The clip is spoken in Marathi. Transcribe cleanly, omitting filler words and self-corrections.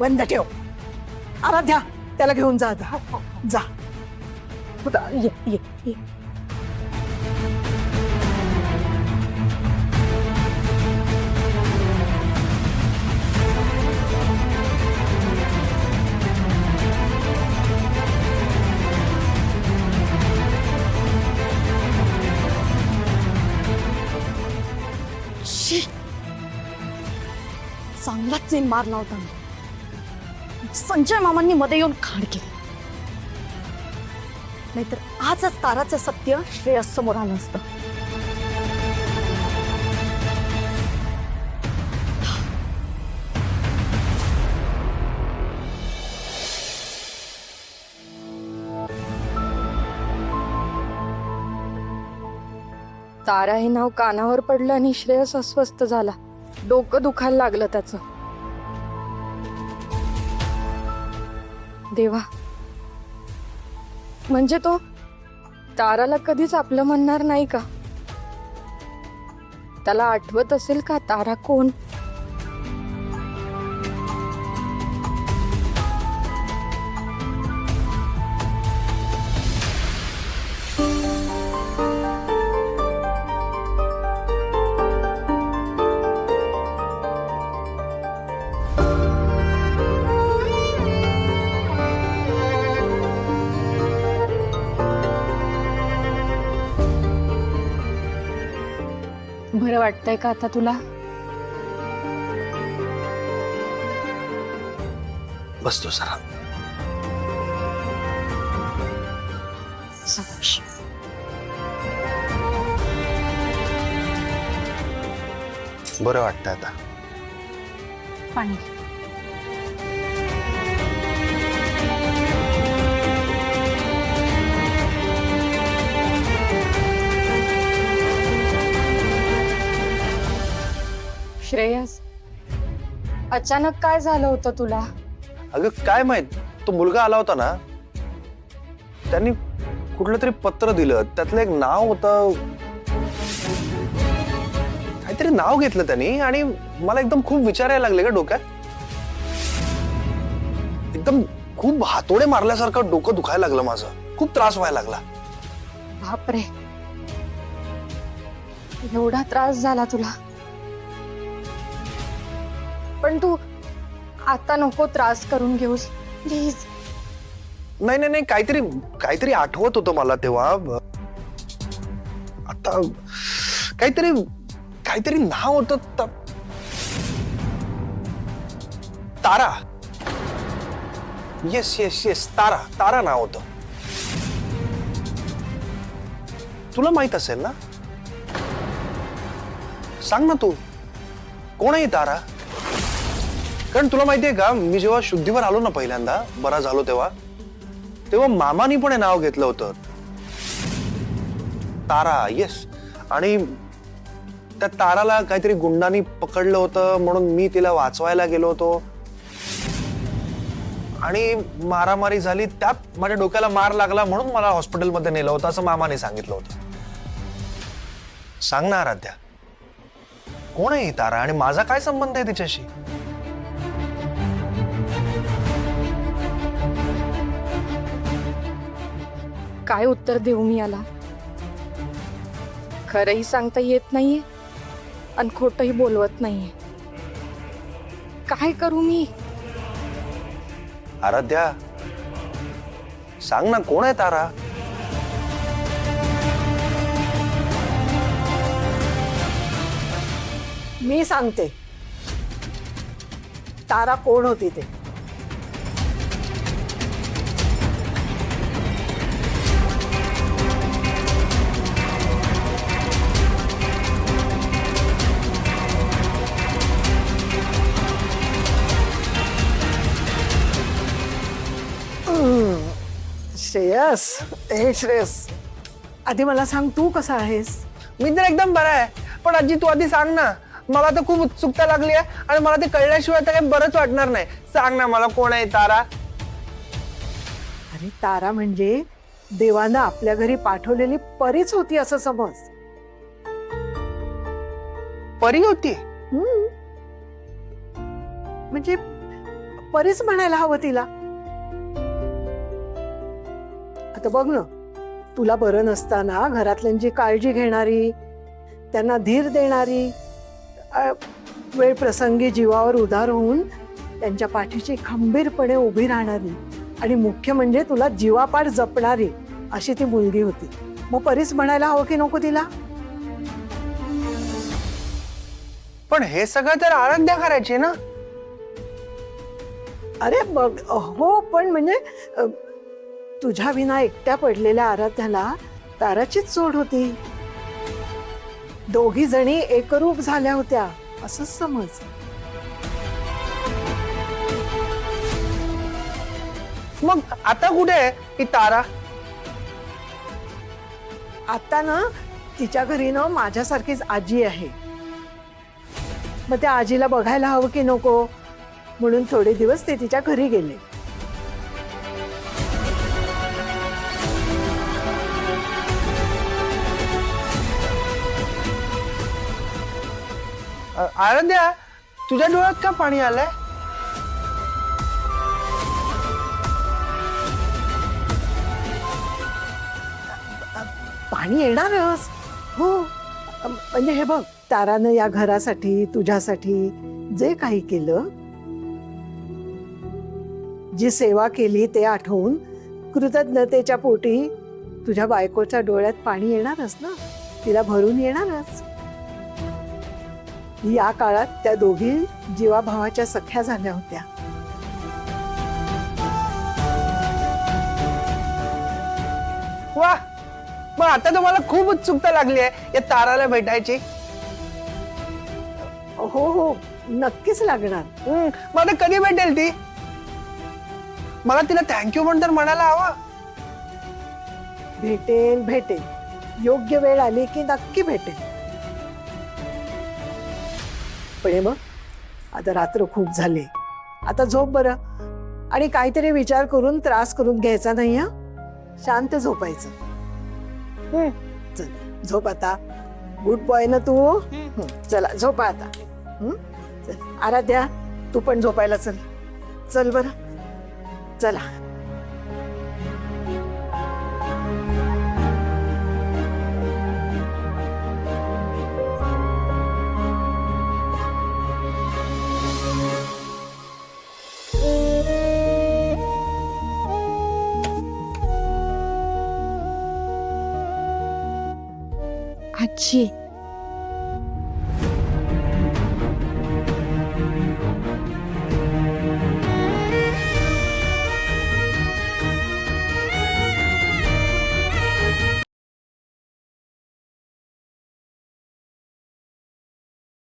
बंद ठेव. आराध्या त्याला घेऊन जा आता. जा. ये ये ये. चांगलाच चेन मारला होता मी. संजय मामांनी मध्ये येऊन खाड केली. नाहीतर आजच ताराचं सत्य श्रेयस समोर आलं असतं. तारा हे नाव कानावर पडलं आणि श्रेयस अस्वस्थ झाला. डोकं दुखायला लागलं त्याचं. देवा, म्हणजे तो ताराला कधीच आपलं म्हणणार नाही का? त्याला आठवत असेल का तारा कोण? बरं वाटतंय का आता तुला? बसतो जरा. सावकाश. बरं वाटतं आता. पाणी. श्रेयस, अचानक काय झालं होतं तुला? अगं काय माहित, तो मुलगा आला होता ना, त्यांनी कुठलं तरी पत्र दिलं. त्यातलं एक नाव होतं, काहीतरी नाव घेतलं त्यांनी आणि मला एकदम खूप विचारायला लागले का डोक्यात. एकदम खूप हातोडे मारल्यासारखं डोकं दुखायला लागलं माझं. खूप त्रास व्हायला लागला. बापरे, एवढा त्रास झाला तुला? पण तू आता नको त्रास करून घेऊस प्लीज. नाही नाही नाही, काहीतरी काहीतरी आठवत होतं मला तेव्हा. आता काहीतरी काहीतरी नाव होतं. तारा. येस येस येस, तारा. तारा नाव होतं. तुला माहित असेल ना? सांग ना तू, कोण आहे तारा? कारण तुला माहितीये का, मी जेव्हा शुद्धीवर आलो ना पहिल्यांदा, बरा झालो तेव्हा तेव्हा मामानी पण हे नाव घेतलं होतं, तारा. येस. आणि त्या ताराला काहीतरी गुंडांनी पकडलं होतं म्हणून मी तिला वाचवायला गेलो होतो आणि मारामारी झाली. त्यात माझ्या डोक्याला मार लागला म्हणून मला हॉस्पिटलमध्ये नेलं होतं असं मामाने सांगितलं होतं. सांग ना आराध्या, कोण आहे ही तारा आणि माझा काय संबंध आहे तिच्याशी? काय उत्तर देऊ मी याला? खरंही सांगता येत नाहीये आणि खोटंही बोलवत नाहीये. काय करू मी? आराध्या, सांग ना, कोण आहे तारा? मी सांगते तारा कोण होती ते. श्रेयस, हे श्रेयस, आधी मला सांग तू कसा आहेस? मी तर एकदम बरा आहे. पण आजी तू आधी सांग ना, मला तर खूप उत्सुकता लागली आहे आणि मला ते कळल्याशिवाय तर काही बरंच वाटणार नाही. सांग ना मला, कोण आहे तारा? अरे तारा म्हणजे देवानं आपल्या घरी पाठवलेली परीच होती असं समज. परी होती? म्हणजे परीच म्हणायला हवं तिला. आता बघ ना, तुला बरं नसताना घरातल्यांची काळजी घेणारी, त्यांना धीर देणारी, वेळ प्रसंगी जीवावर उधार होऊन त्यांच्या पाठीशी खंबीरपणे उभी राहणारी आणि मुख्य म्हणजे तुला जीवापाड जपणारी अशी ती मुलगी होती. मग परीच म्हणायला हवं की नको तिला? पण हे सगळं तर आराध्या करायची ना. अरे बघ, हो, पण म्हणजे तुझ्या विना एकट्या पडलेल्या आराध्याला ताराचीच जोड होती. दोघी जणी एकरूप झाल्या होत्या असंच समज. मग आता कुठे आहे ही तारा? आता ना तिच्या घरी ना माझ्यासारखीच आजी आहे. मग त्या आजीला बघायला हवं की नको, म्हणून थोडे दिवस ते तिच्या घरी गेले. आराध्या, तुझ्या डोळ्यात का पाणी आलंय? पाणी येणारच. हो, म्हणजे हे बघ, तारानं या घरासाठी तुझ्यासाठी जे काही केलं, जी सेवा केली ते आठवून कृतज्ञतेच्या पोटी तुझ्या बायकोच्या डोळ्यात पाणी येणारच ना, तिला भरून येणारच. या काळात त्या दोघी जीवाभावाच्या सख्या झाल्या होत्या. वा, मग आता तर मला खूप उत्सुकता लागली आहे या ताराला भेटायची. हो हो, नक्कीच लागणार. मग आता कधी भेटेल ती? मला तिला थँक्यू म्हणून तर म्हणायला हवं. भेटेल भेटेल, योग्य वेळ आली की नक्की भेटेल. पण हे बघ, आता रात्र खूप झाली, आता झोप बरं. आणि काहीतरी विचार करून त्रास करून घ्यायचा नाही. हा, शांत झोपायचं. चल झोप आता. गुड बॉय ना तू. चला झोपा आता. चल आराध्या, तू पण झोपायला चल. चल बरं, चला. आजी,